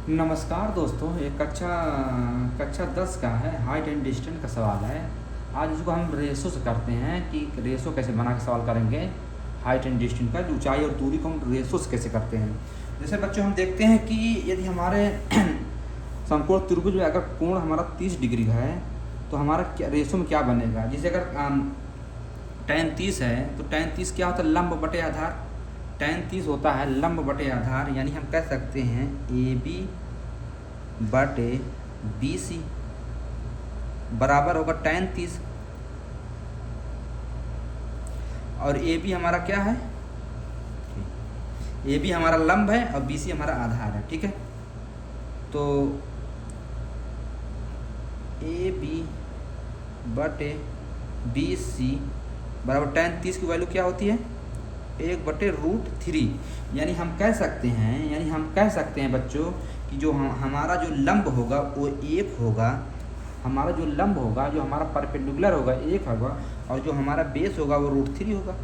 नमस्कार दोस्तों, ये कक्षा कक्षा 10 का है, हाइट एंड डिस्टेंस का सवाल है। आज इसको हम रेशो से करते हैं कि रेशो कैसे बना के सवाल करेंगे। हाइट एंड डिस्टेंस का ऊंचाई और दूरी को हम रेशो से कैसे करते हैं। जैसे बच्चों हम देखते हैं कि यदि हमारे समकोण त्रिभुज में अगर कोण हमारा 30 डिग्री है तो हमारा क्या रेशो में क्या बनेगा। जैसे अगर tan 30 है तो tan 30 क्या होता है, लंब बटे आधार। tan 30 होता है लंब बटे आधार, यानी हम कह सकते हैं AB बटे BC बराबर होगा tan 30। और AB हमारा क्या है, AB हमारा लंब है और BC हमारा आधार है। ठीक है, तो AB बटे BC बराबर tan 30 की वैल्यू क्या होती है, 1/√3। यानी हम कह सकते हैं बच्चों कि जो हमारा जो लंब होगा वो 1 होगा, हमारा जो लंब होगा, जो हमारा परपेंडिकुलर होगा 1 होगा, और जो हमारा बेस होगा वो √3 होगा।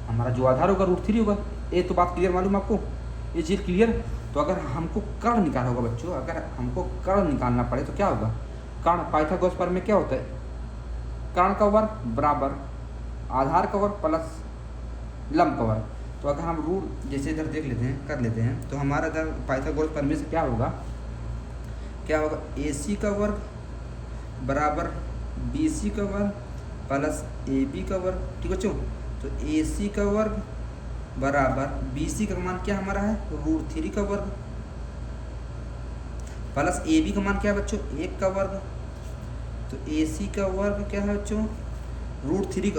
हमारा जो आधार होगा √3 होगा। ये तो बात क्लियर मालूम आपको, ये चीज़ क्लियर। तो अगर हमको कर्ण निकालना होगा बच्चों, अगर हमको कर्ण निकालना पड़े तो क्या होगा, कर्ण पाइथागोरस प्रमेय में क्या होता है, कर्ण का वर्ग बराबर आधार का वर्ग प्लस लंब का वर्ग। तो अगर हम रूट जैसे इधर देख लेते हैं, कर लेते हैं, तो हमारा इधर पाइथागोरस प्रमेय से क्या होगा AC का वर्ग बराबर BC का वर्ग प्लस AB का वर्ग। ठीक बच्चों, तो AC का वर्ग बराबर BC का मान क्या हमारा है, √3 का वर्ग प्लस AB का मान क्या है बच्चों, 1 का वर्ग। तो AC का वर्ग क्या है बच्चों, √3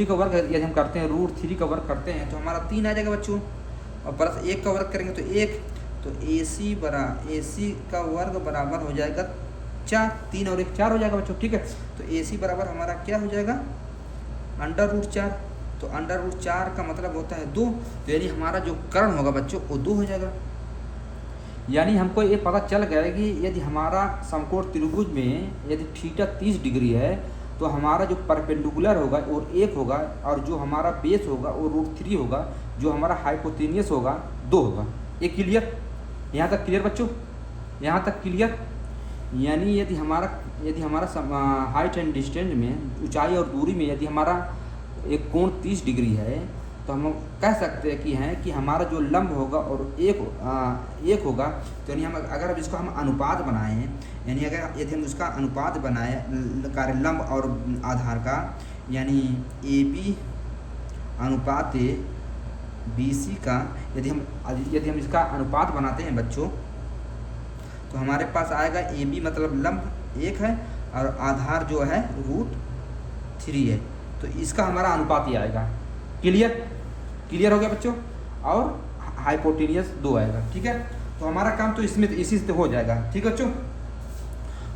का वर्ग यदि हम करते हैं, √3 का वर्ग करते हैं तो हमारा 3 आ जाएगा बच्चों, और प्लस 1 का वर्ग करेंगे तो 1। तो AC का वर्ग बराबर हो जाएगा 4, 3 और 1 4 हो जाएगा बच्चों। ठीक है, तो AC बराबर हमारा क्या हो जाएगा, √4। तो √4 का मतलब होता है 2, तो यानी हमारा जो कर्ण होगा बच्चों वो 2 हो जाएगा। यानी हमको ये पता चल गया है कि यदि हमारा समकोण त्रिभुज में यदि थीटा 30 डिग्री है तो हमारा जो परपेंडिकुलर होगा वो 1 होगा, और जो हमारा बेस होगा वो √3 होगा, जो हमारा हाइपोटेनियस होगा 2 होगा। ये क्लियर, यहाँ तक क्लियर बच्चों, यहाँ तक क्लियर। यानी यदि हमारा हाइट एंड डिस्टेंस में, ऊंचाई और दूरी में यदि हमारा एक कोण 30 डिग्री है तो हम कह सकते हैं कि हमारा जो लंब होगा और एक होगा। तो यानी हम अगर इसको हम अनुपात बनाएं, यानी यदि हम उसका अनुपात बनाएं कार्य लंब और आधार का, यानी AB अनुपात BC का, यदि हम इसका अनुपात बनाते हैं बच्चों तो हमारे पास आएगा AB मतलब लंब 1 है और आधार जो है √3 है, तो इसका हमारा अनुपात ही आएगा। क्लियर हो गया बच्चों, और हाइपोटेनियस 2 आएगा। ठीक है, तो हमारा काम तो इसी से हो जाएगा। ठीक है बच्चों,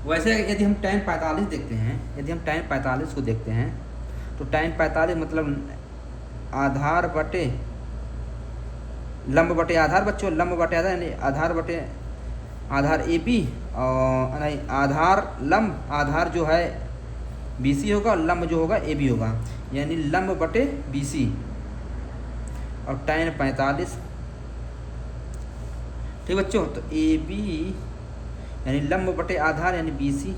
वैसे यदि हम tan 45 देखते हैं, यदि हम tan 45 को देखते हैं तो tan 45 मतलब आधार बटे लंब बटे आधार बच्चों, लंब बटे आधार यानी आधार बटे आधार AB और नहीं आधार लंब, आधार जो है BC होगा और लंब जो होगा AB होगा, यानी लंब बटे BC और tan 45। ठीक बच्चों, तो AB यानी लंब बटे आधार यानी BC,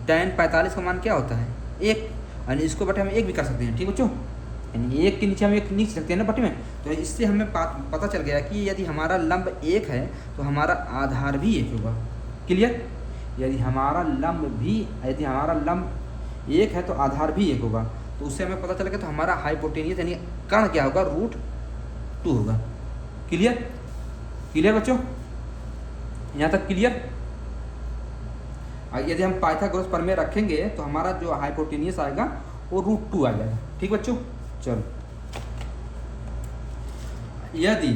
tan 45 का मान क्या होता है 1, यानी इसको बटे हम 1 भी कर सकते हैं। ठीक बच्चों, यानी 1 के नीचे हम 1 लिख सकते हैं ना बटे में। तो इससे हमें पता चल गया कि यदि हमारा लंब 1 है तो हमारा आधार भी 1 होगा। क्लियर, यदि हमारा लंब 1 है तो आधार भी 1 होगा, तो उससे हमें पता चल गया तो हमारा हाइपोटेनियस यानी कर्ण क्या होगा, √2 होगा। क्लियर बच्चों, यहाँ तक क्लियर। यदि हम पाइथागोरस प्रमेय रखेंगे तो हमारा जो हाइपोटेनियस आएगा वो √2 आ जाएगा। ठीक बच्चों, चलो यदि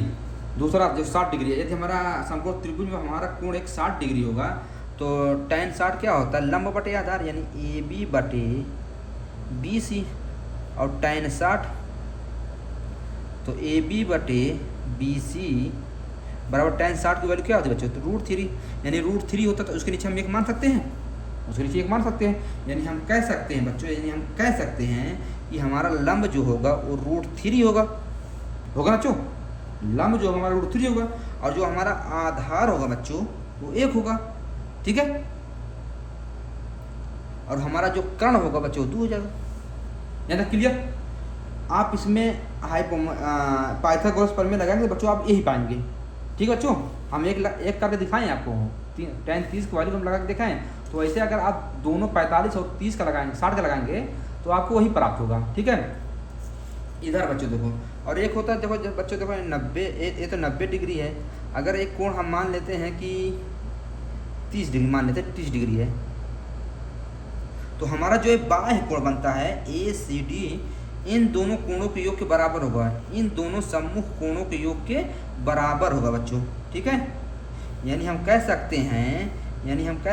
दूसरा जो 60 डिग्री है, यदि हमारा समकोण त्रिभुज में हमारा कोण एक 60 डिग्री होगा तो tan 60 क्या होता है, लंब बटे आधार यानी AB बटे BC, और tan 60 तो AB बटे BC बराबर tan 60 की वैल्यू क्या होती है बच्चों, तो √3, यानी √3 होता तो उसके नीचे हम 1 मान सकते हैं, उसके नीचे 1 मान सकते हैं। यानी हम कह सकते हैं बच्चों, कि हमारा लंब जो होगा वो √3 होगा ना बच्चों, लंब जो हमारा √3 होगा, और जो हमारा आधार होगा बच्चों वो 1 होगा, ठीक है। और हमारा जो कर्ण होगा बच्चों 2 हो जाएगा। यानी क्लियर। आप इसमें पाइथागोरस प्रमेय लगाएंगे तो बच्चों आप यही पाएंगे, ठीक है बच्चों। हम एक करके दिखाएं आपको, 10 30 की वैल्यू हम लगा के दिखाएं। तो ऐसे अगर आप दोनों 45 और 30 का लगाएंगे, 60 का लगाएंगे तो आपको वही प्राप्त होगा, ठीक है। इधर बच्चों देखो, और एक होता है देखो जब बच्चों देखो 90, ये तो 90 डिग्री है। अगर एक कोण हम मान लेते हैं कि 30 डिग्री, मान लेते हैं 30 डिग्री है, तो हमारा जो बाह्य कोण बनता है ACD इन दोनों कोणों के योग के बराबर होगा, इन दोनों सम्मुख कोणों के योग के बराबर होगा बच्चों, ठीक है। यानी हम कह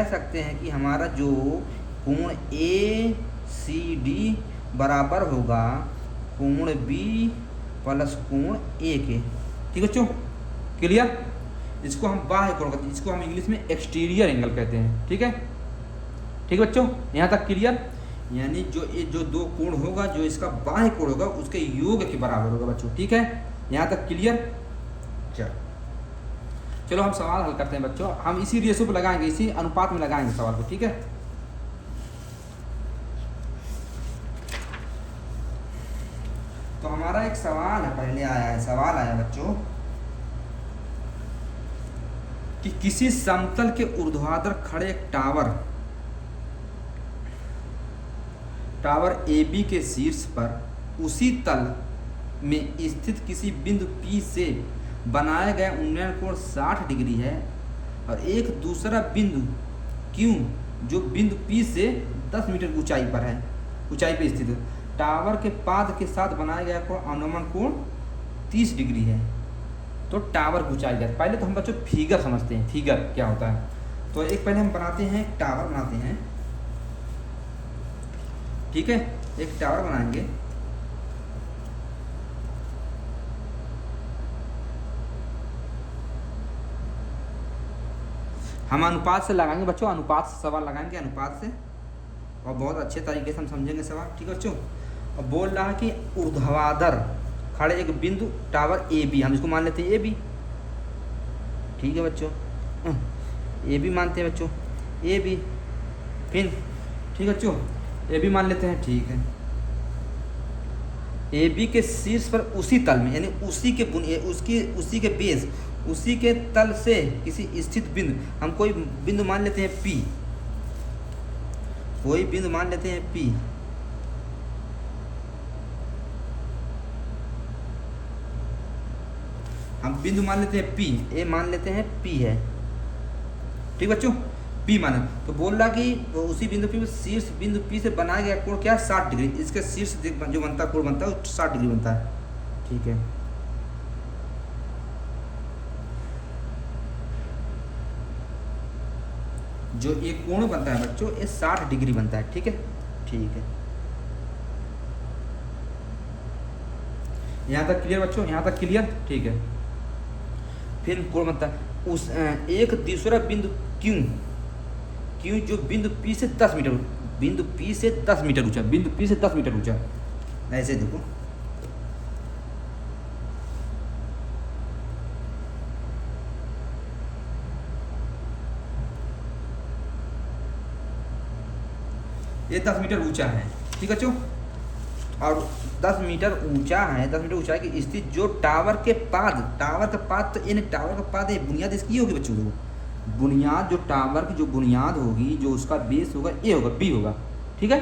सकते हैं कि हमारा जो कोण ACD बराबर होगा कोण B प्लस कोण A के, ठीक है बच्चों, क्लियर। इसको हम बाह्य कोण कहते हैं, इसको हम इंग्लिश में एक्सटीरियर एंगल कहते हैं, ठीक है, ठीक है बच्चों, यहाँ तक क्लियर। यानी जो 2 कोण होगा, जो इसका बाह्य कोण होगा उसके योग के बराबर होगा बच्चों, ठीक है, यहाँ तक क्लियर। चलो हम सवाल हल करते हैं बच्चों। हम इसी रेशो पे लगाएंगे, इसी अनुपात में लगाएंगे सवाल को, ठीक है। तो हमारा एक सवाल है, पहले आया है, सवाल आया बच्चों कि किसी समतल के ऊर्ध्वाधर खड़े एक टावर AB के शीर्ष पर उसी तल में स्थित किसी बिंदु P से बनाया गया उन्नयन कोण 60 डिग्री है, और एक दूसरा बिंदु Q जो बिंदु P से 10 मीटर ऊंचाई पे स्थित है। टावर के पाद के साथ बनाया गया कोण अनुमान कोण 30 डिग्री है। तो टावर की ऊंचाई है। पहले तो हम बच्चों फिगर समझते हैं, फिगर क्या होता है। तो एक पहले हम बनाते हैं, टावर बनाते हैं, ठीक है, एक टावर बनाएंगे। हम अनुपात से लगाएंगे बच्चों, अनुपात से सवाल लगाएंगे, अनुपात से, और बहुत अच्छे तरीके से हम समझेंगे सवाल, ठीक है बच्चों। और बोल रहा है कि ऊर्ध्वाधर खड़े एक बिंदु टावर AB, हम इसको मान लेते हैं AB, ठीक है बच्चों, AB मानते हैं बच्चों, AB, फिर ठीक है बच्चों, AB मान लेते हैं, ठीक है। AB के शीर्ष पर उसी तल में, यानी उसी के बेस, उसी के तल से किसी स्थित बिंदु, हम कोई बिंदु मान लेते हैं P, कोई बिंदु मान लेते हैं P, हम बिंदु मान लेते हैं P, A मान लेते हैं P है, ठीक बच्चों, P माने। तो बोल रहा कि उसी बिंदु P शीर्ष बिंदु P से बनाया गया कोण क्या है 60 डिग्री, इसके शीर्ष जो बनता है कोण बनता है वो 60 डिग्री बनता है, ठीक है। जो ये कोण बनता है बच्चों ये 60 डिग्री बनता है, ठीक है, ठीक है। यहाँ तक क्लियर बच्चों, यहाँ तक क्लियर, ठीक है। फिर कोण बनता है उस एक दूसरा बिंदु Q जो बिंदु P से 10 मीटर, बिंदु P से 10 मीटर ऊंचा, बिंदु P से 10 मीटर ऊंचा, ऐसे देखो, ये 10 मीटर ऊंचा है, ठीक है बच्चों। और 10 मीटर ऊंचा है, 10 मीटर ऊंचाई की स्थिति जो टावर के पाद, तो इन टावर का पाद है, बुनियाद इसकी होगी बच्चों, बुनियाद जो टावर की जो बुनियाद होगी, जो उसका बेस होगा ए होगा, बी होगा, ठीक है।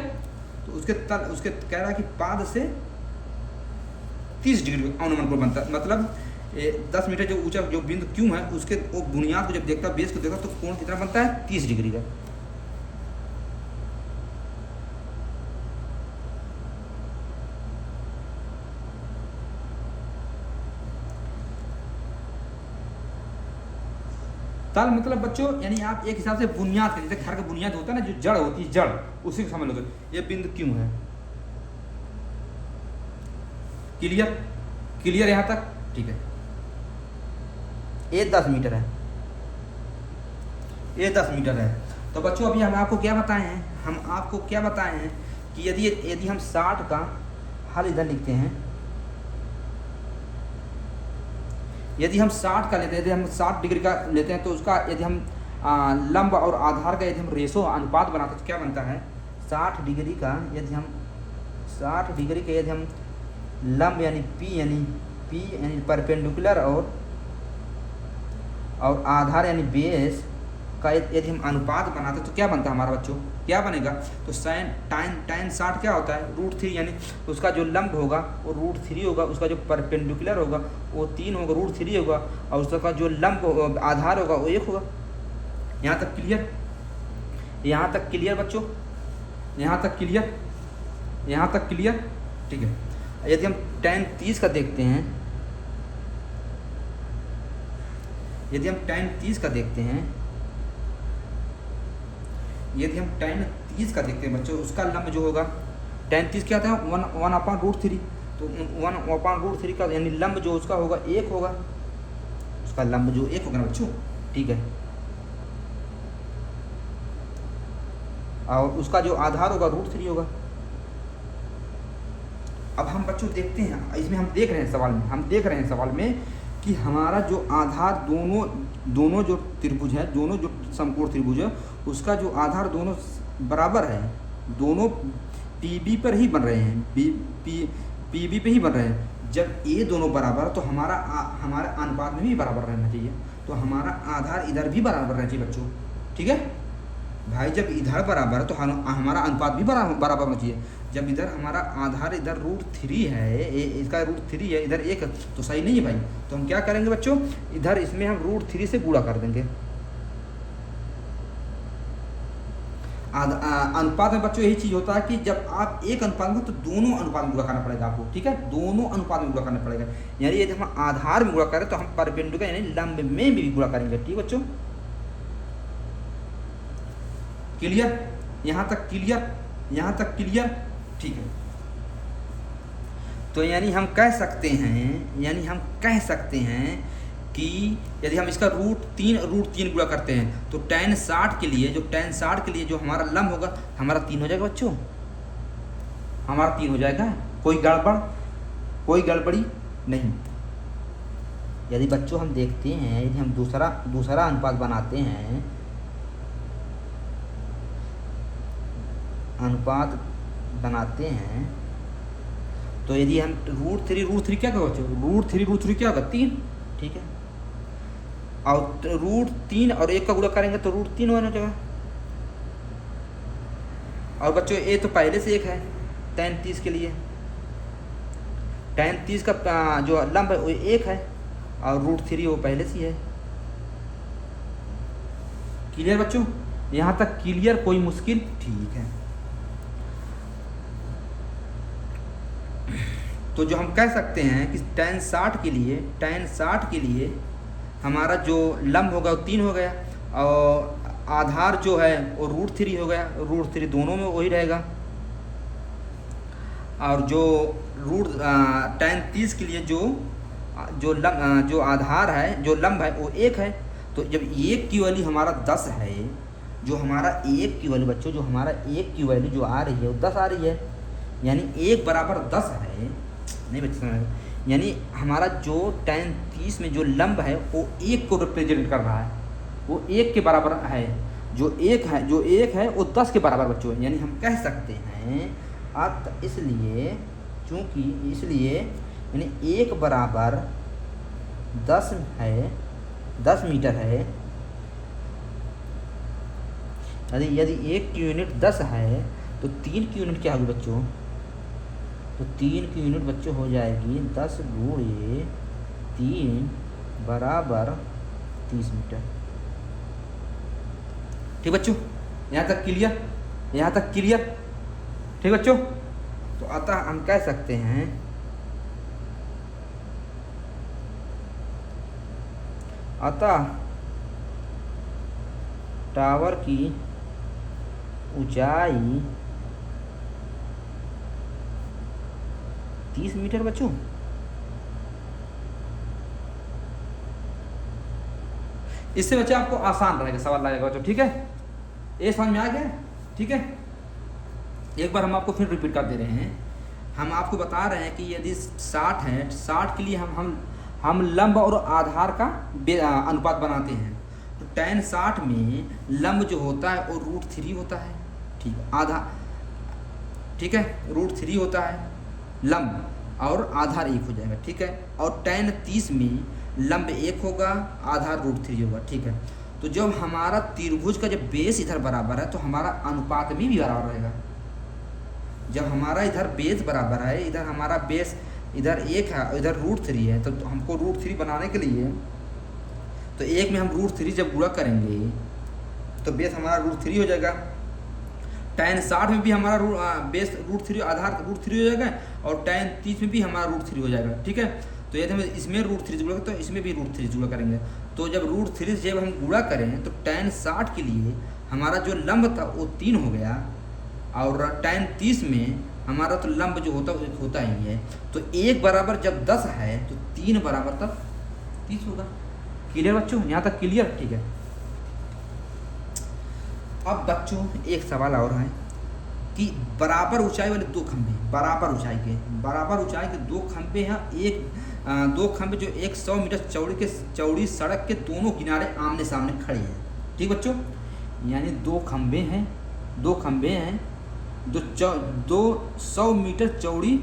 तो उसके कह रहा है कि पाद से 30 डिग्री अनुमान कोण बनता है, मतलब 10 मीटर जो ऊंचा जो बिंदु क्यों है उसके वो बुनियाद को जब देखता है, बेस को देखता है, तो कोण कितना बनता है 30 डिग्री का। तल मतलब बच्चों यानी आप एक हिसाब से बुनियाद, जैसे घर का बुनियाद होता है ना, जो जड़ होती है, जड़, उसी को समझ लो। ये बिंदु क्यों है, क्लियर, क्लियर यहाँ तक, ठीक है। ये 10 मीटर है, ये 10 मीटर है। तो बच्चों अभी हम आपको क्या बताए हैं, कि यदि हम 60 का हल इधर लिखते हैं, यदि हम 60 का लेते हैं, यदि हम 60 डिग्री का लेते हैं तो उसका यदि हम लंब और आधार का यदि हम रेशो अनुपात बनाते हैं तो क्या बनता है, 60 डिग्री का यदि हम 60 डिग्री का यदि हम लंब यानी P यानी परपेंडिकुलर और आधार यानी बेस का यदि हम अनुपात बनाते हैं तो क्या बनता है हमारा बच्चों, क्या बनेगा, तो tan 60 क्या होता है, √3, यानी उसका जो लंब होगा वो √3 होगा, उसका जो परपेंडिकुलर होगा वो 3 होगा, √3 होगा, और उसका जो लंब आधार होगा वो 1 होगा। यहाँ तक क्लियर, यहाँ तक क्लियर बच्चों, यहाँ तक क्लियर, यहाँ तक क्लियर, ठीक है। यदि हम tan 30 का देखते हैं, यदि हम tan 30 का देखते हैं, यदि हम tan 30 का देखते हैं बच्चों, उसका लंब जो होगा tan 30 क्या था, 1/√3, तो 1/√3 का यानी लंब जो उसका होगा 1 होगा, उसका लंब जो 1 होगा ना बच्चों, ठीक है। और उसका जो आधार होगा √3 होगा। अब हम बच्चों देखते हैं, इसमें हम देख रहे हैं सवाल में, हम देख रहे हैं सवाल में कि हमारा जो आधार दोनों जो त्रिभुज है, दोनों जो समकोण त्रिभुज है, उसका जो आधार दोनों बराबर है, दोनों PB पर ही बन रहे हैं, PB पे ही बन रहे हैं। जब ये दोनों बराबर तो हमारा अनुपात में भी बराबर रहना चाहिए, तो हमारा आधार इधर भी बराबर रहना चाहिए बच्चों, ठीक है भाई। जब इधर बराबर है तो हमारा अनुपात भी बराबर होना चाहिए। जब इधर हमारा आधार इधर √3 है, इसका √3 है, इधर 1 तो सही नहीं है भाई। तो हम क्या करेंगे बच्चों, इधर इसमें हम √3 से गुणा कर देंगे। अनुपात में बच्चों यही चीज़ होता है कि जब आप एक अनुपात में तो दोनों अनुपात में गुणा करना पड़ेगा आपको, ठीक है, दोनों अनुपात में गुणा करना पड़ेगा। यानी यदि हम आधार में गुणा करें तो हम परपेंडिकुलर यानी लंब में भी गुणा करेंगे, ठीक बच्चों, क्लियर, यहाँ तक क्लियर, यहाँ तक क्लियर, ठीक है। तो यानी हम कह सकते हैं कि यदि हम इसका √3 गुणा करते हैं तो tan 60 के लिए जो हमारा लंब होगा हमारा 3 हो जाएगा बच्चों, हमारा 3 हो जाएगा, कोई गड़बड़ी नहीं। यदि बच्चों हम देखते हैं, यदि हम दूसरा अनुपात बनाते हैं, तो यदि हम √3 क्या होगा बच्चों, √3 क्या होगा, 3, ठीक है। और √3 और 1 का गुणा करेंगे तो √3 होना चाहिए। और बच्चों ये तो पहले से 1 है tan 30 के लिए, tan 30 का जो लंब है वो 1 है और √3 वो पहले से है। क्लियर बच्चों, यहाँ तक क्लियर, कोई मुश्किल, ठीक है। तो जो हम कह सकते हैं कि tan 60 के लिए हमारा जो लंब होगा वो 3 हो गया और आधार जो है वो √3 हो गया, √3 दोनों में वही रहेगा। और जो tan 30 के लिए जो आधार है, जो लंब है वो 1 है। तो जब 1 की वैल्यू हमारा 10 है, जो हमारा 1 की वैल्यू बच्चों, जो हमारा 1 की वैल्यू जो आ रही है वो 10 आ रही है, यानी 1 बराबर 10 है, नहीं बच्चे समझ, यानी हमारा जो tan 30 में जो लंब है वो 1 को रिप्रेजेंट कर रहा है, वो 1 के बराबर है, जो 1 है वो 10 के बराबर बच्चों। यानी हम कह सकते हैं इसलिए यानी 1 बराबर 10 है, 10 मीटर है। यदि 1 की यूनिट 10 है तो 3 की यूनिट क्या होगी बच्चों, तो 3 की यूनिट बच्चों हो जाएगी 10 × 3 बराबर 30 मीटर, ठीक बच्चों, यहाँ तक क्लियर, ठीक बच्चों। तो अतः हम कह सकते हैं टावर की ऊंचाई 30 मीटर बच्चों। इससे बच्चे आपको आसान रहेगा सवाल लगेगा बच्चों, ठीक है, ये समझ में आ गया, ठीक है। एक बार हम आपको फिर रिपीट कर दे रहे हैं, हम आपको बता रहे हैं कि यदि 60 है, 60 के लिए हम लंब और आधार का अनुपात बनाते हैं। तो tan 60 में लंब जो होता है वो √3 होता है, ठीक है, आधा, ठीक है, √3 होता है लंब, और आधार 1 हो जाएगा, ठीक है। और tan 30 में लंब 1 होगा, आधार √3 होगा, ठीक है। तो जब हमारा त्रिभुज का जब बेस इधर बराबर है तो हमारा अनुपात में भी बराबर रहेगा। जब हमारा इधर बेस बराबर है, इधर हमारा बेस इधर 1 है और इधर √3 है, तो हमको √3 बनाने के लिए तो 1 में हम √3 जब गुणा करेंगे तो बेस हमारा √3 हो जाएगा। tan 60 में भी हमारा बेस √3 आधार √3 हो जाएगा, और tan 30 में भी हमारा √3 हो जाएगा, ठीक है। तो यदि हम इसमें √3 गुणा तो इसमें भी √3 गुणा करेंगे। तो जब √3 जब हम गुणा करें तो tan 60 के लिए हमारा जो लंब था वो 3 हो गया, और tan 30 में हमारा तो लंब जो होता ही है। तो 1 बराबर जब 10 है तो 3 बराबर तब 30 होगा। क्लियर बच्चों, यहाँ तक क्लियर, ठीक है। अब बच्चों एक सवाल और है कि बराबर ऊंचाई वाले 2 खंभे, बराबर ऊंचाई के 2 खंभे हैं, 2 खंभे जो 100 मीटर चौड़ी सड़क के दोनों किनारे आमने सामने खड़े हैं, ठीक बच्चों। यानी 2 खंभे हैं जो 200 मीटर चौड़ी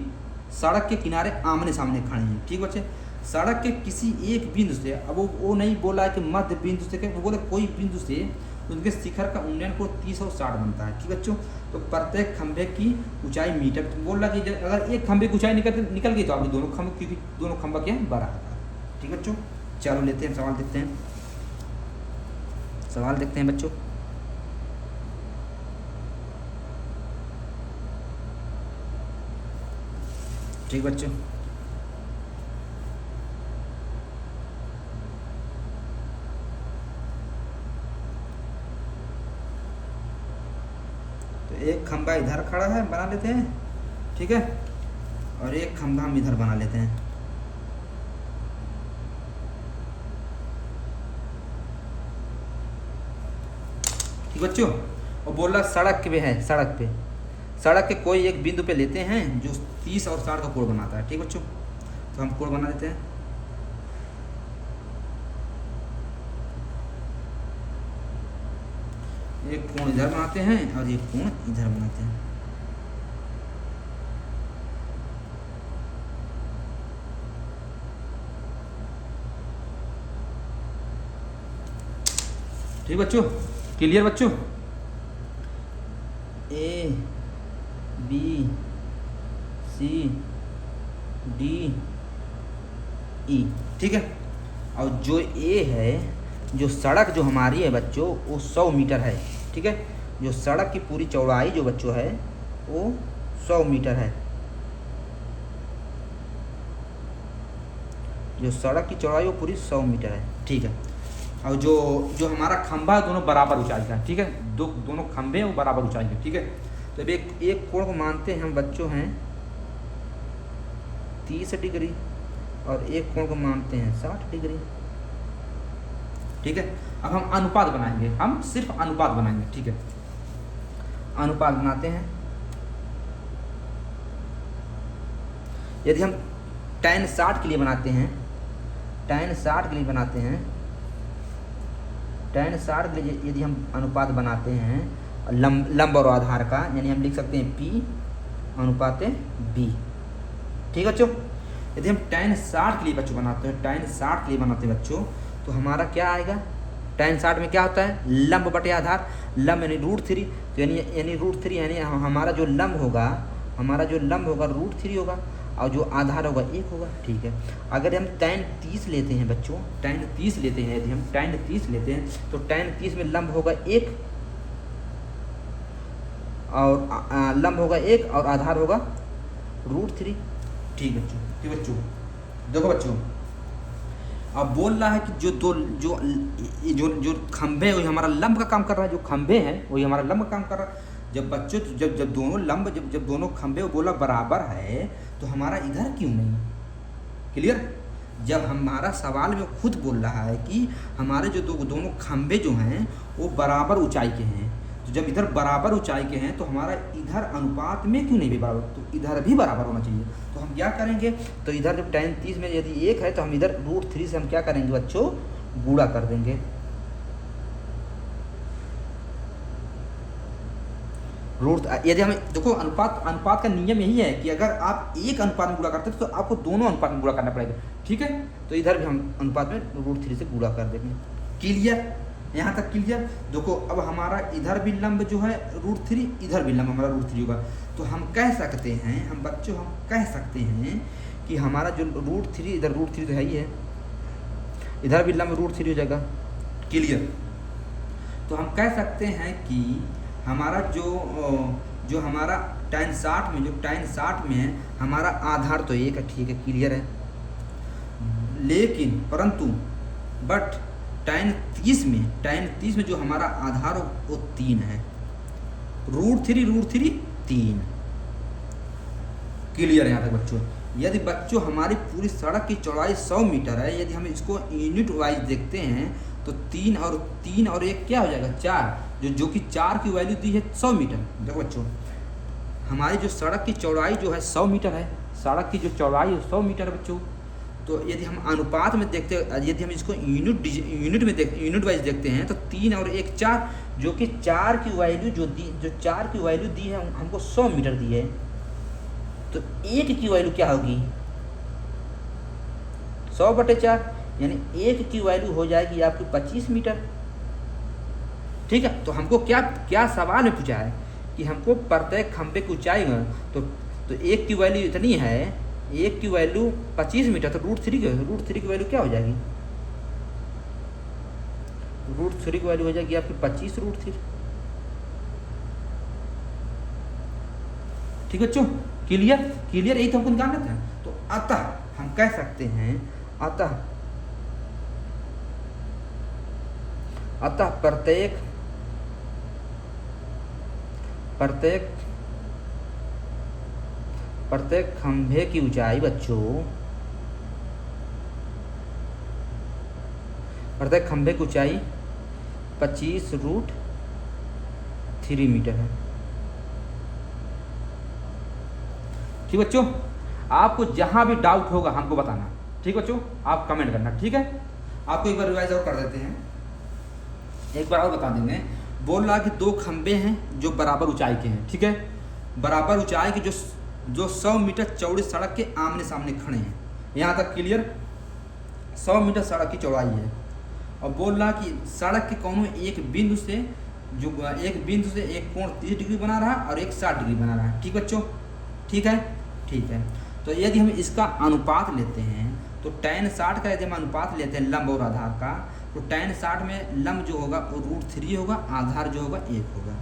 सड़क के किनारे आमने सामने खड़े हैं, ठीक बच्चे। सड़क के किसी एक बिंदु से, अब वो नहीं बोला है कि मध्य बिंदु से, वो बोले कोई बिंदु से उनके शिखर का उन्नयन को 30 और 60 बनता है, ठीक बच्चों। तो प्रत्येक खंभे की ऊंचाई मीटर, तो बोल रहा कि अगर एक खंभे की ऊंचाई निकल गई तो आपके दोनों खंभा क्या है, बराबर, ठीक बच्चों। चलो लेते हैं सवाल, देखते हैं बच्चों। ठीक बच्चों, तो एक खंभा इधर खड़ा है, बना लेते हैं, ठीक है, और एक खंभा हम इधर बना लेते हैं। ठीक बच्चों, और बोल रहा सड़क पे है, सड़क के कोई एक बिंदु पे लेते हैं जो 30 और 60 का कोण बनाता है, ठीक बच्चों। तो हम कोण बना देते हैं। एक कोण इधर बनाते हैं और एक कोण इधर बनाते हैं। ठीक बच्चों, क्लियर बच्चों। A B C D E, ठीक है। और जो A है, जो सड़क जो हमारी है बच्चों वो 100 मीटर है, ठीक है। जो सड़क की पूरी चौड़ाई जो बच्चों है वो 100 मीटर है। जो सड़क की चौड़ाई वो पूरी 100 मीटर है, ठीक है। और जो हमारा खंभा है दोनों बराबर ऊंचाई का, ठीक है। दोनों खंभे हैं वो बराबर ऊंचाई के, ठीक है। तो अब एक कोण को मानते हैं हम बच्चों हैं 30 डिग्री, और एक कोण को मानते हैं 60 डिग्री, ठीक है। अब हम अनुपात बनाएंगे, हम सिर्फ अनुपात बनाएंगे, ठीक है। अनुपात बनाते हैं। यदि हम tan 60 के लिए बनाते हैं, tan 60 के लिए यदि हम अनुपात बनाते हैं लंब और आधार का, यानी हम लिख सकते हैं P अनुपात B, ठीक है बच्चों। यदि हम tan 60 के लिए बच्चों बनाते हैं, बच्चों, तो हमारा क्या आएगा। tan 60 में क्या होता है, लंब बटे आधार, लंब यानी √3, तो यानी √3 यानी हमारा जो लंब होगा √3 होगा, और जो आधार होगा 1 होगा, ठीक है। अगर हम tan 30 लेते हैं बच्चों, यदि हम tan 30 लेते हैं तो tan 30 में लंब होगा 1 और आधार होगा √3, ठीक बच्चों। देखो बच्चों, अब बोल रहा है कि जो खंभे है वही हमारा लंब का काम कर रहा है, जो खंभे हैं वही हमारा लंब का काम कर रहा है। जब बच्चों जब दोनों खंभे बोला बराबर है तो हमारा इधर क्यों नहीं, क्लियर। जब हमारा सवाल में खुद बोल रहा है कि हमारे जो दोनों खंभे जो हैं वो बराबर ऊंचाई के हैं, तो जब इधर बराबर ऊंचाई के हैं तो हमारा इधर अनुपात में क्यों नहीं भी बराबर, तो इधर भी बराबर होना चाहिए। तो हम क्या करेंगे, तो इधर जब tan 30 में यदि 1 है तो हम इधर √3 से हम क्या करेंगे बच्चों, गुणा कर देंगे। रूट यदि हमें देखो अनुपात का नियम यही है कि अगर आप एक अनुपात में गुणा करते हैं तो आपको दोनों अनुपात में गुणा करना पड़ेगा, ठीक है। तो इधर भी हम अनुपात में √3 से गुणा कर देंगे। क्लियर, यहाँ तक क्लियर। देखो अब हमारा इधर भी लंब जो है √3, इधर भी लंब हमारा √3 होगा। तो हम कह सकते हैं, हम बच्चों हम कह सकते हैं कि हमारा जो √3, इधर √3 तो है ही है, इधर भी लंब √3 हो जाएगा। क्लियर। तो हम कह सकते हैं कि हमारा जो हमारा tan 60 में, जो tan 60 में है हमारा आधार तो 1 है, ठीक है, क्लियर है। लेकिन परंतु बट tan 30 में जो हमारा आधार हो वो 3 है, √3 3। क्लियर है यहाँ तक बच्चों। यदि बच्चों हमारी पूरी सड़क की चौड़ाई 100 मीटर है, यदि हम इसको यूनिट वाइज देखते हैं तो 3 और 1 क्या हो जाएगा, 4, जो कि 4 की वैल्यू दी है 100 मीटर। देखो बच्चों हमारी जो सड़क की चौड़ाई जो है 100 मीटर है, सड़क की जो चौड़ाई है 100 मीटर है बच्चों। तो यदि हम अनुपात में देखते, यदि हम इसको यूनिट वाइज देखते हैं तो 3 और 1 4, जो कि 4 की वैल्यू जो 4 की वैल्यू दी है हमको 100 मीटर दी है। तो 1 की वैल्यू क्या होगी, 100/4, यानी 1 की वैल्यू हो जाएगी आपकी 25 मीटर, ठीक है। तो हमको क्या सवाल में पूछा है कि हमको प्रत्येक खंभे की ऊंचाई तो 1 की वैल्यू इतनी है, 1 की वैल्यू 25 मीटर, तो √3 की वैल्यू क्या हो जाएगी, √3 की वैल्यू हो जाएगी आपकी 25 √3। ठीक बच्चों, क्लियर, यही तो हमको निकालना था। तो अतः हम कह सकते हैं, अतः प्रत्येक खंभे की ऊंचाई बच्चों, प्रत्येक खंभे की ऊंचाई 25 √3 मीटर है। ठीक बच्चों, आपको जहां भी डाउट होगा हमको बताना, ठीक बच्चों, आप कमेंट करना, ठीक है। आपको एक बार रिवाइज और कर देते हैं, एक बार और बता देंगे। बोल रहा कि 2 खंबे हैं जो बराबर ऊंचाई के हैं, ठीक है, बराबर ऊंचाई के जो 100 मीटर चौड़ी सड़क के आमने सामने खड़े हैं। यहाँ तक क्लियर, 100 मीटर सड़क की चौड़ाई है। और बोल रहा कि सड़क के कोनो एक बिंदु से एक कोण 30 डिग्री बना रहा है और एक 60 डिग्री बना रहा है। ठीक बच्चों, ठीक है, ठीक है। तो यदि हम इसका अनुपात लेते हैं तो tan 60 का यदि हम अनुपात लेते हैं लंब और आधार का, तो tan 60 में लंब जो होगा वो √3 होगा, आधार जो होगा 1 होगा।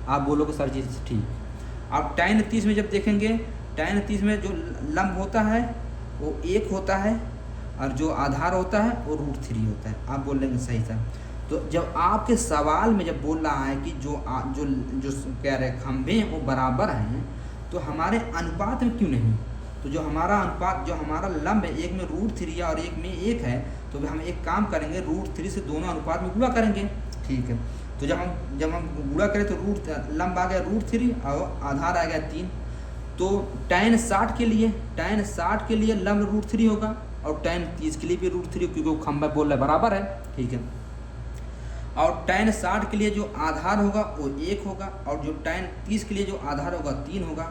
आप बोलोगे सर जी ठीक। अब tan 30 में जब देखेंगे, tan 30 में जो लंब होता है वो 1 होता है और जो आधार होता है वो √3 होता है। आप बोल लेंगे सही सर। तो जब आपके सवाल में जब बोल रहा है कि जो कह रहे खंभे हैं वो बराबर हैं, तो हमारे अनुपात में क्यों नहीं? तो जो हमारा अनुपात, जो हमारा लंब है, एक में √3 है और एक में 1 है, तो हम एक काम करेंगे, √3 से दोनों अनुपात में गुणा करेंगे। ठीक है, तो जब हम गुणा करें तो लंब आ गया √3 और आधार आ गया 3। तो tan 60 के लिए लंब √3 होगा और tan 30 के लिए भी √3, क्योंकि वो खंभा बोल रहा है बराबर है। ठीक है, और tan 60 के लिए जो आधार होगा वो 1 होगा और जो tan 30 के लिए जो आधार होगा 3 होगा।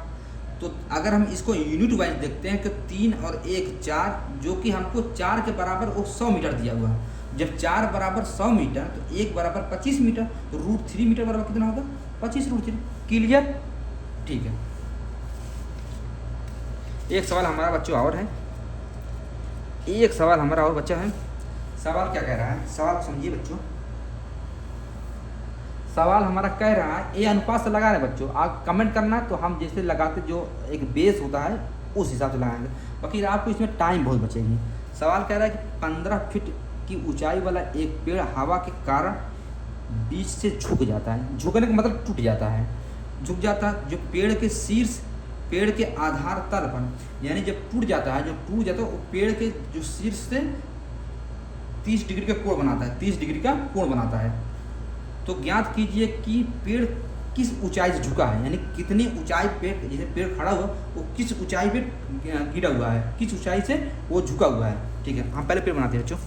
तो अगर हम इसको यूनिट वाइज देखते हैं कि 3 और 1 4, जो कि हमको 4 के बराबर वो 100 मीटर दिया हुआ है। जब 4 बराबर 100 मीटर तो 1 बराबर 25 मीटर, तो √3 मीटर बराबर कितना होगा? 25 √3। क्लियर? ठीक है। एक सवाल हमारा बच्चों और है, एक सवाल हमारा और बच्चा है। सवाल क्या कह रहा है? सवाल समझिए बच्चों। सवाल हमारा कह रहा है, ये अनुपात से लगा रहे बच्चों, आप कमेंट करना, तो हम जैसे लगाते जो एक बेस होता है उस हिसाब से लगाएंगे, बाकी आपको इसमें टाइम बहुत बचेगी। सवाल कह रहा है कि 15 फीट की ऊंचाई वाला एक पेड़ हवा के कारण बीच से झुक जाता है। झुकने का मतलब टूट जाता है, झुक जाता है। जो पेड़ के शीर्ष, पेड़ के आधार तल पर, यानी जब टूट जाता है, वो पेड़ के जो शीर्ष से 30 डिग्री का कोण बनाता है, 30 डिग्री का कोण बनाता है। तो ज्ञात कीजिए कि पेड़ किस ऊंचाई से झुका है, यानी कितनी ऊंचाई पे जैसे पेड़ खड़ा हुआ वो किस ऊंचाई पे गिरा हुआ है, किस ऊंचाई से वो झुका हुआ है। ठीक है, हम पहले पेड़ बनाते हैं बच्चों।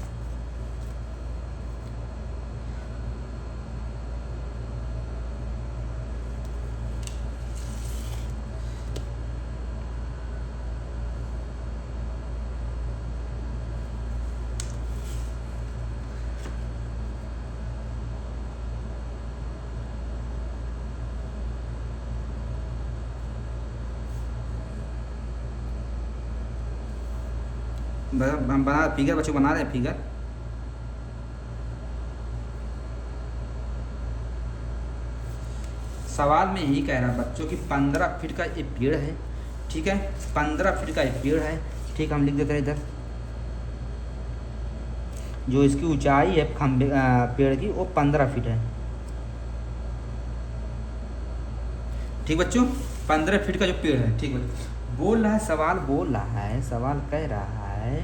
बना फिगर बच्चों, बना रहे हैं फिगर। सवाल में यही कह रहा है बच्चों कि 15 फीट का ये पेड़ है। ठीक है, 15 फीट का ये पेड़ है। ठीक है, हम लिख देते हैं इधर जो इसकी ऊंचाई है खंबे पेड़ की वो 15 फीट है। ठीक बच्चों, 15 फीट का जो पेड़ है। ठीक है, बोल रहा है सवाल, बोल रहा है सवाल कह रहा है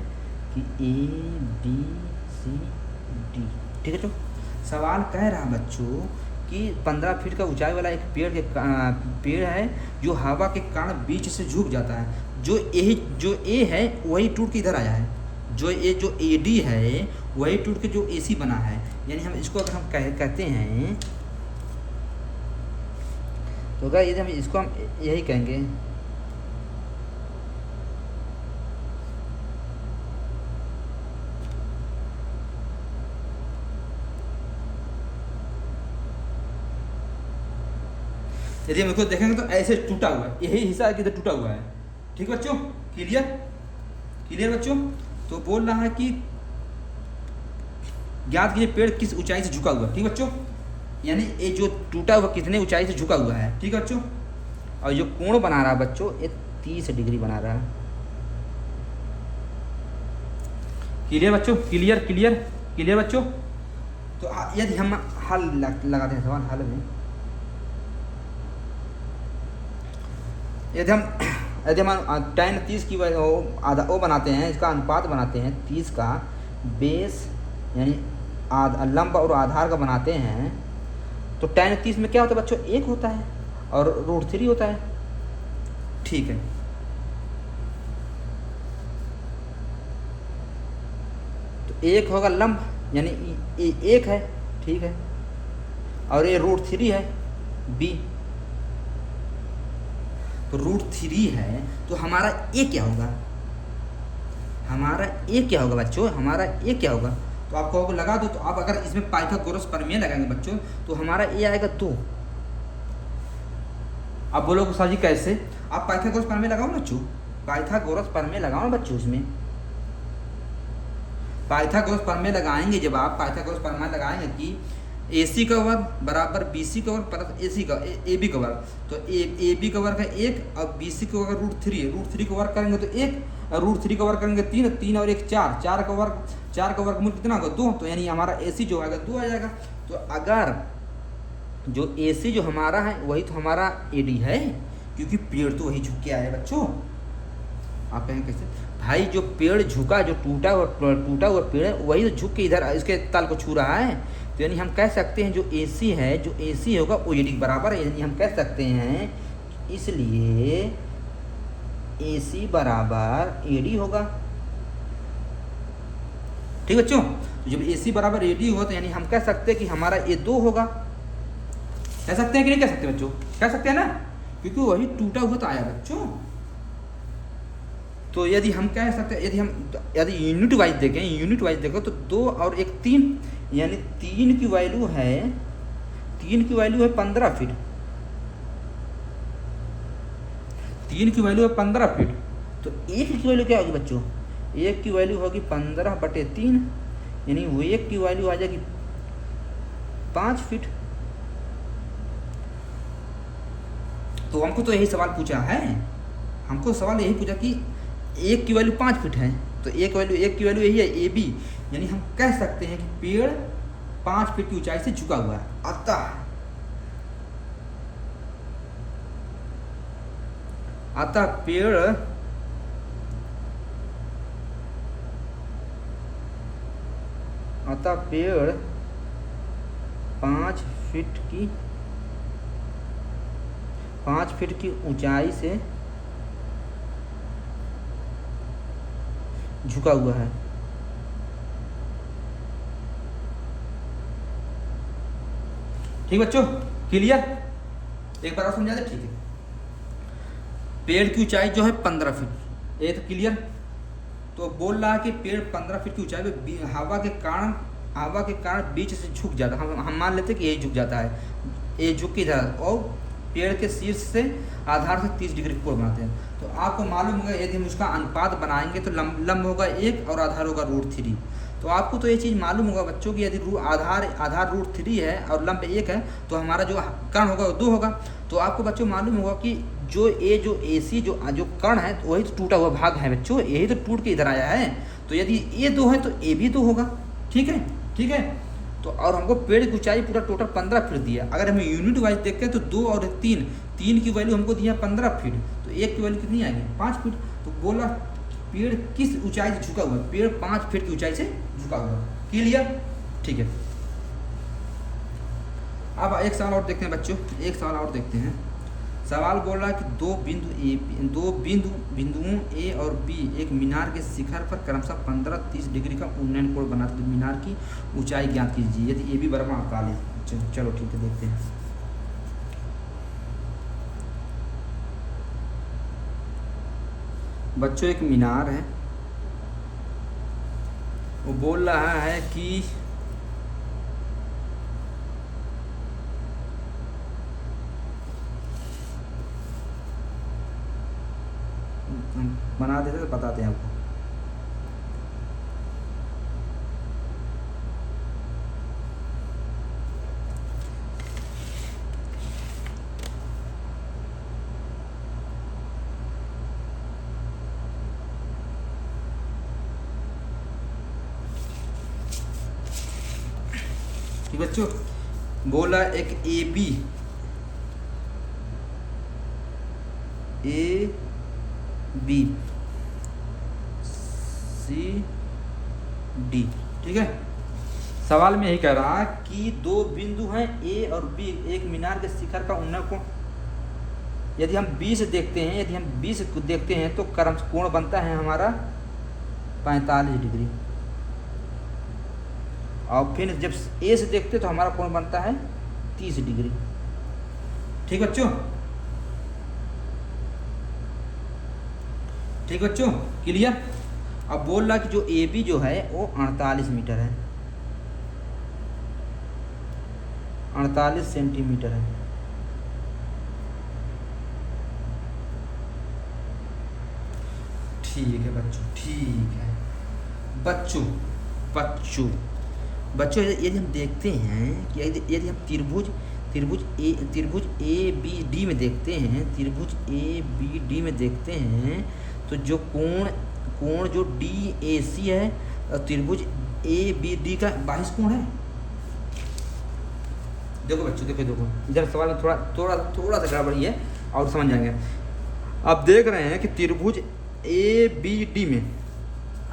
कि ABCD। ठीक है, तो सवाल कह रहा है बच्चों कि 15 फीट का ऊंचाई वाला एक पेड़ है जो हवा के कारण बीच से झुक जाता है। जो ए है वही टूट के इधर आया है, जो AD है वही टूट के जो AC बना है। यानी हम इसको अगर हम कहते हैं तो अगर यदि हम इसको हम यही कहेंगे, यदि हम इसको देखेंगे तो ऐसे टूटा हुआ है, यही हिस्सा किधर टूटा हुआ है। ठीक बच्चों, क्लियर बच्चों। तो बोल रहा है कि ज्ञात कीजिए पेड़ किस ऊंचाई से झुका हुआ है। ठीक बच्चों, यानी ये जो टूटा हुआ कितने ऊंचाई से झुका हुआ है। ठीक है बच्चों, और जो कोण बना रहा है बच्चों ये 30 डिग्री बना रहा है। क्लियर बच्चों, क्लियर बच्चों। तो यदि हम हल लगाते हैं सवाल, हल में यदि हम tan 30 की वो बनाते हैं, इसका अनुपात बनाते हैं 30 का बेस यानी लंब और आधार का बनाते हैं, तो tan 30 में क्या होता है बच्चों 1 होता है और √3 होता है। ठीक है, तो 1 होगा लंब यानी 1 है। ठीक है, और ये √3 है B, तो √3 है। तो हमारा ए क्या होगा, बच्चों, हमारा ए क्या होगा। तो आप कहोगे लगा दो, तो आप अगर इसमें पाइथागोरस प्रमेय लगाएंगे बच्चों तो हमारा ए आएगा 2। आप बोलोगे सर जी कैसे, आप पाइथागोरस प्रमेय लगाओ ना बच्चों, पाइथागोरस प्रमेय लगाओ ना बच्चों। इसमें पाइथागोरस प्रमेय लगाएंगे, जब आप पाइथागोरस प्रमेय लगाएंगे कि AC का वर्ग बराबर BC का वर्ग प्लस AC का AB का वर्ग, तो AB का वर्ग है 1 और BC का वर्ग √3 है। √3 का वर्ग करेंगे तो 1, √3 का वर्ग करेंगे 3, 3 और 1 4, 4 का वर्गमूल कितना होगा 2, तो यानी हमारा AC जो आएगा 2 आ जाएगा। तो अगर जो AC जो हमारा है वही तो हमारा AD है, क्योंकि पेड़ तो वही झुक के आया है बच्चों। आप कहेंगे कैसे भाई, जो पेड़ झुका, जो टूटा हुआ पेड़ है वही तो झुक के इधर इसके तल को छू रहा है। तो यानी हम कह सकते हैं जो AC है, जो AC होगा वो AD के बराबर है। यानी हम कह सकते हैं इसलिए AC बराबर AD होगा। ठीक बच्चों, तो जब AC बराबर AD होगा तो यानी हम कह सकते हैं कि हमारा ये 2 होगा। कह सकते हैं कि नहीं कह सकते बच्चों, कह सकते हैं ना, क्योंकि वही टूटा हुआ तो आया बच्चों। तो यदि हम कह सकते हैं, यदि यूनिट वाइज देखें तो 2 और 1 3, यानी 3 की वैल्यू है 15 फीट। 3 की वैल्यू है 15 फीट। तो 1 की वैल्यू क्या होगी बच्चों, 1 की वैल्यू होगी 15/3, यानी वो 1 की वैल्यू आ जाएगी 5 फीट। तो हमको तो यही सवाल पूछा है, हमको सवाल यही पूछा कि 1 की वैल्यू 5 फीट है, तो 1 की वैल्यू यही है AB, यानी हम कह सकते हैं कि पेड़ 5 फीट की ऊंचाई से झुका हुआ है। अतः पेड़ 5 फीट की 5 फीट की ऊंचाई से झुका हुआ है। ठीक बच्चों, क्लियर? एक बार और समझा दे, ठीक है। पेड़ की ऊंचाई जो है 15 फीट, ये तो क्लियर। तो बोल रहा है कि पेड़ 15 फीट की ऊंचाई पे हवा के कारण बीच से झुक जाता है। हम मान लेते हैं कि यही झुक जाता है, ये झुक के इधर, और पेड़ के शीर्ष से आधार से 30 डिग्री कोण बनाते हैं। तो आपको मालूम होगा यदि हम उसका अनुपात बनाएंगे तो लंब होगा 1 और आधार होगा √3। तो आपको तो ये चीज़ मालूम होगा बच्चों की, यदि आधार √3 है और लंब 1 है तो हमारा जो कर्ण होगा वो 2 होगा। तो आपको बच्चों मालूम होगा कि जो AC जो कर्ण है तो वही तो टूटा हुआ भाग है बच्चों, यही तो टूट के इधर आया है। तो यदि ये 2 है तो ए भी 2 होगा। ठीक है, ठीक है। तो और हमको पेड़ की ऊंचाई पूरा टोटल 15 फीट दिया। अगर हम यूनिट वाइज देखते हैं तो 2 और 3 की वैल्यू हमको दिया 15 फीट, तो 1 की वैल्यू कितनी आएगी? 5 फीट। तो बोला पेड़ किस ऊंचाई से झुका हुआ है? पेड़ 5 फीट की ऊंचाई से झुका हुआ है। क्लियर? ठीक है। अब एक सवाल और देखते हैं बच्चों, एक सवाल और देखते हैं। सवाल बोल रहा है कि दो बिंदुओं ए और बी एक मीनार के शिखर पर क्रमशः 15-30 डिग्री का उन्नयन कोण बनाते हैं। मीनार की ऊंचाई ज्ञात कीजिए यदि ए बी बराबर 48। चलो ठीक है, देखते हैं। बच्चों एक मीनार है, वो बोल रहा है कि बना देते तो बताते हैं आपको। ठीक बच्चों, बोला एक ए बी सी डी। ठीक है, सवाल में यही कह रहा है कि 2 बिंदु हैं ए और बी एक मीनार के शिखर का उन्नयन कोण, यदि हम बी से देखते हैं तो क्रम कोण बनता है हमारा 45 डिग्री, और फिर जब ए से देखते हैं तो हमारा कोण बनता है 30 डिग्री। ठीक बच्चों, ठीक बच्चों, क्लियर? अब बोल रहा कि जो ए बी जो है वो 48 मीटर है, 48 सेंटीमीटर है। ठीक है बच्चों, ठीक है बच्चों। यदि हम देखते हैं कि यदि हम त्रिभुज ए बी डी में देखते हैं, त्रिभुज ए बी डी में देखते हैं तो जो कोण जो DAC है और त्रिभुज ABD का 22 कोण है। देखो बच्चों, देखो इधर सवाल में थोड़ा सा गड़बड़ी है और समझ जाएंगे। आप देख रहे हैं कि त्रिभुज ABD में,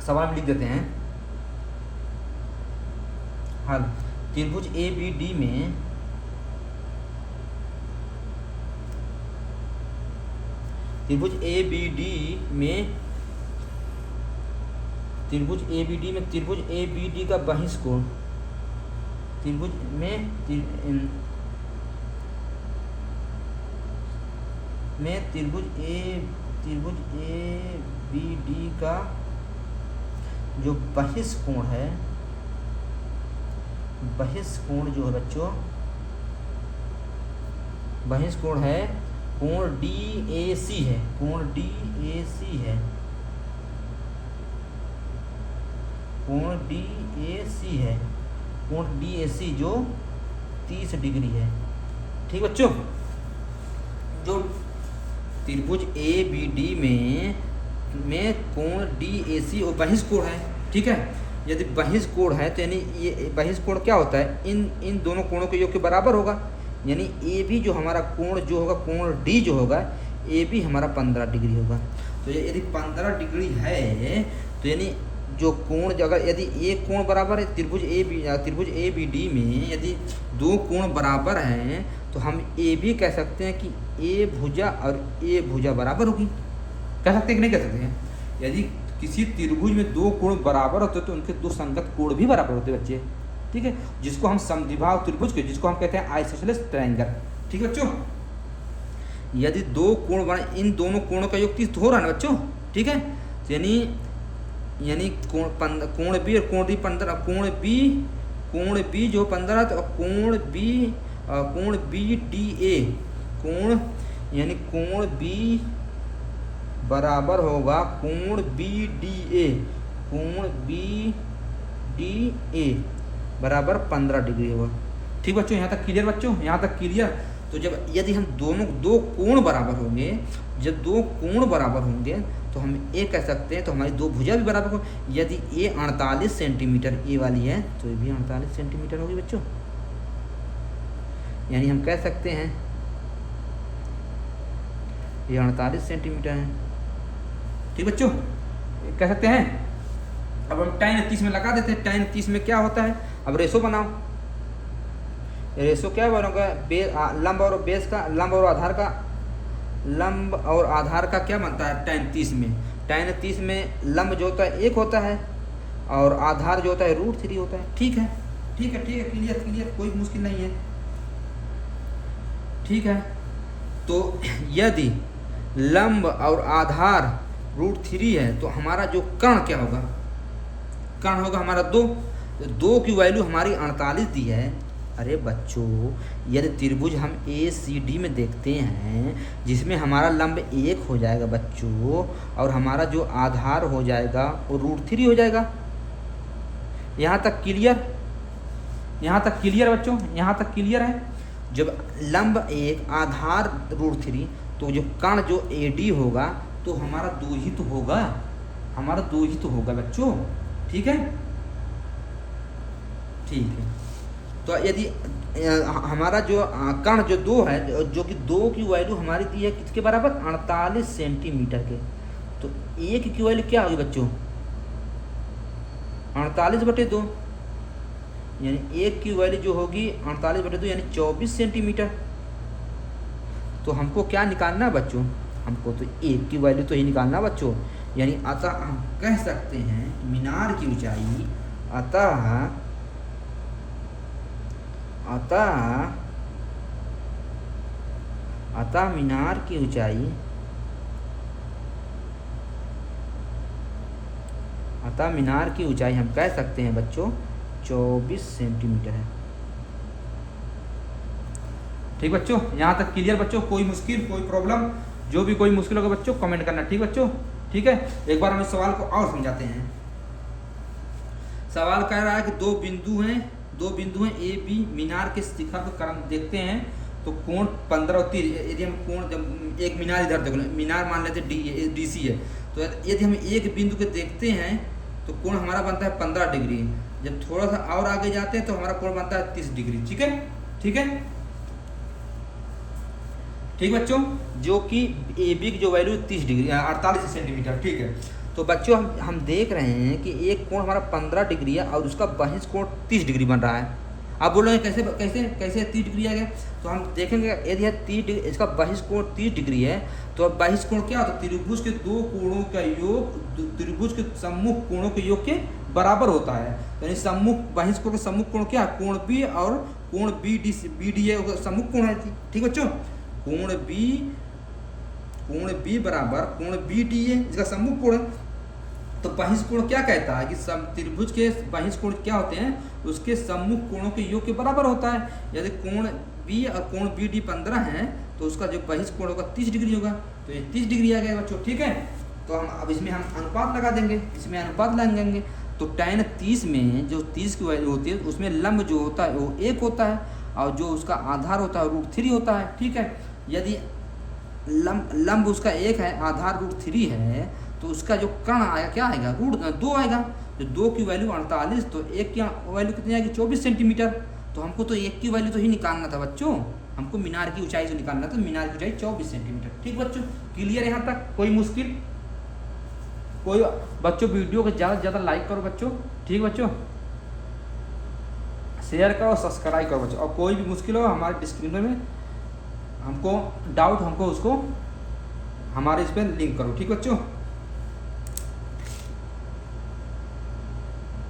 सवाल में लिख देते हैं हल। त्रिभुज ABD में त्रिभुज ABD का बहिष्ठ कोण, त्रिभुज ABD का जो बहिष्ठ कोण है, बहिष्ठ कोण जो है बच्चों, बहिष्ठ कोण है कोण DAC है, कोण DAC है, कोण DAC जो 30 डिग्री है। ठीक बच्चों, जो त्रिभुज ABD में कोण DAC और बहिष्ठ कोण है। ठीक है, यदि बहिष्ठ कोण है तो यानी ये बहिष्ठ कोण क्या होता है? इन दोनों कोणों के योग के बराबर होगा, यानी ए बी जो हमारा कोण जो होगा, कोण डी जो होगा, ए बी हमारा 15 डिग्री होगा। तो यदि 15 डिग्री है तो यानी जो कोण अगर यदि एक कोण बराबर है त्रिभुज ए बी डी में यदि दो कोण बराबर हैं तो हम ए भी कह सकते हैं कि ए भुजा और ए भुजा बराबर होगी। कह सकते हैं कि नहीं कह सकते हैं? यदि किसी त्रिभुज में दो कोण बराबर होते तो उनके दो संगत कोण भी बराबर होते बच्चे, ठीक है, जिसको हम समद्विबाहु त्रिभुज के जिसको हम कहते हैं आइसोसेलेस ट्रायंगल, ठीक है बच्चों। यदि दो कोण बने इन दोनों कोणों का योग 30 हो रहा है ना बच्चों, ठीक है, यानी कोण बी और कोण डी 15, कोण बी जो 15 तो कोण बी डी ए यानी कोण बी बराबर होगा कोण बी डी ए बराबर 15 डिग्री होगा। ठीक बच्चों, यहाँ तक क्लियर बच्चों, यहाँ तक क्लियर। तो जब यदि हम दो कोण बराबर होंगे, जब दो कोण बराबर होंगे तो हम ए कह सकते हैं तो हमारी दो भुजा भी बराबर हो। यदि ए 48 सेंटीमीटर ए वाली है तो ये भी 48 सेंटीमीटर होगी बच्चों, यानी हम कह सकते हैं ये 48 सेंटीमीटर है। ठीक बच्चों, कह सकते हैं। अब हम tan 30 में लगा देते हैं। tan 30 में क्या होता है, अब रेशो बनाओ। रेशो क्या बनोगा, लंब और बेस का, लंब और आधार का क्या बनता है tan 30 में। tan 30 में लंब जो होता है 1 होता है और आधार जो होता है √3 होता है। ठीक है, क्लियर, कोई मुश्किल नहीं है। ठीक है, तो यदि लंब और आधार √3 है तो हमारा जो कर्ण क्या होगा, कर्ण होगा हमारा 2 की वैल्यू हमारी 48 दी है। अरे बच्चों, यदि त्रिभुज हम ACD में देखते हैं जिसमें हमारा लंब 1 हो जाएगा बच्चों और हमारा जो आधार हो जाएगा वो √3 हो जाएगा। यहाँ तक क्लियर बच्चों, यहाँ तक क्लियर है। जब लंब 1 आधार √3 तो जो कर्ण जो AD होगा तो हमारा 2 ही तो होगा बच्चों। ठीक है, तो यदि हमारा जो कर्ण जो 2 है, जो कि 2 की वैल्यू हमारी दी है किसके बराबर, 48 सेंटीमीटर के, तो 1 की वैल्यू क्या होगी बच्चों, 48/2, यानी 1 की वैल्यू जो होगी 48/2 यानी 24 सेंटीमीटर। तो हमको क्या निकालना है बच्चों, हमको तो 1 की वैल्यू तो ही निकालना बच्चों। यानी अतः हम कह सकते हैं मीनार की ऊंचाई, अतः मीनार की ऊंचाई हम कह सकते हैं बच्चों 24 सेंटीमीटर है। ठीक बच्चों, यहाँ तक क्लियर बच्चों, कोई मुश्किल कोई प्रॉब्लम, जो भी कोई मुश्किल होगा बच्चों कमेंट करना। ठीक बच्चों, ठीक है। एक बार हम इस सवाल को और समझाते हैं। सवाल कह रहा है कि दो बिंदु हैं ए बी, मीनार के शिखर को क्रम देखते हैं तो कोण 15 और 30, यदि हम कोण, जब एक मीनार इधर देखो, मीनार मान लेते DC है, तो यदि हम एक बिंदु के देखते हैं तो कोण हमारा बनता है 15 डिग्री। जब थोड़ा सा और आगे जाते हैं तो हमारा कोण बनता है 30 डिग्री। ठीक है बच्चों, जो कि AB की जो वैल्यू 30 डिग्री 48 सेंटीमीटर। ठीक है, तो बच्चों हम देख रहे हैं कि एक कोण हमारा 15 डिग्री है और उसका बहिष्ठ कोण 30 डिग्री बन रहा है। आप बोल रहे हैं कैसे 30 डिग्री आ गया, तो हम देखेंगे यदि 30 डिग्री, इसका बहिष्ठ कोण 30 डिग्री है तो अब बहिष्ठ कोण क्या होता है, त्रिभुज के दो कोणों का योग त्रिभुज के सम्मुख कोणों के योग के बराबर होता है। यानी बहिष्ठ कोण का सम्मुख कोण क्या है, कोण B और कोण BD है, सम्मुख कोण है। ठीक बच्चों, कोण B बराबर कोण BD है, इसका सम्मुख कोण है। तो बहिष्ठ कोण क्या कहता है कि त्रिभुज के बहिष्ठ कोण क्या होते हैं, उसके सम्मुख कोणों के योग के बराबर होता है। यदि कोण B और कोण BD 15 है तो उसका जो बहिष्ठ कोण होगा 30 डिग्री होगा, तो ये 30 डिग्री आ गया बच्चों। ठीक है, तो हम अब इसमें हम अनुपात लगा देंगे, लगाएंगे। तो tan 30 में जो 30 की वैल्यू होती है उसमें लंब जो होता है वो 1 होता है और जो उसका आधार होता है √3 होता है। ठीक है, यदि लंब उसका 1 है, आधार √3 है, तो उसका जो कर्ण आएगा क्या आएगा, √2 आएगा। जो 2 की वैल्यू 48, तो 1 की वैल्यू कितनी आएगी, 24 सेंटीमीटर। तो हमको तो 1 की वैल्यू तो ही निकालना था बच्चों, हमको मीनार की ऊंचाई से निकालना था। मीनार की ऊंचाई 24 सेंटीमीटर। ठीक बच्चों, क्लियर यहाँ तक, कोई मुश्किल। कोई बच्चों वीडियो को ज़्यादा से ज़्यादा लाइक करो बच्चों, ठीक है बच्चों, शेयर करो, सब्सक्राइब करो बच्चों। और कोई भी मुश्किल हो हमारे डिस्क्रिप्शन में हमको डाउट, हमको उसको हमारे इस पर लिंक करो, ठीक बच्चों।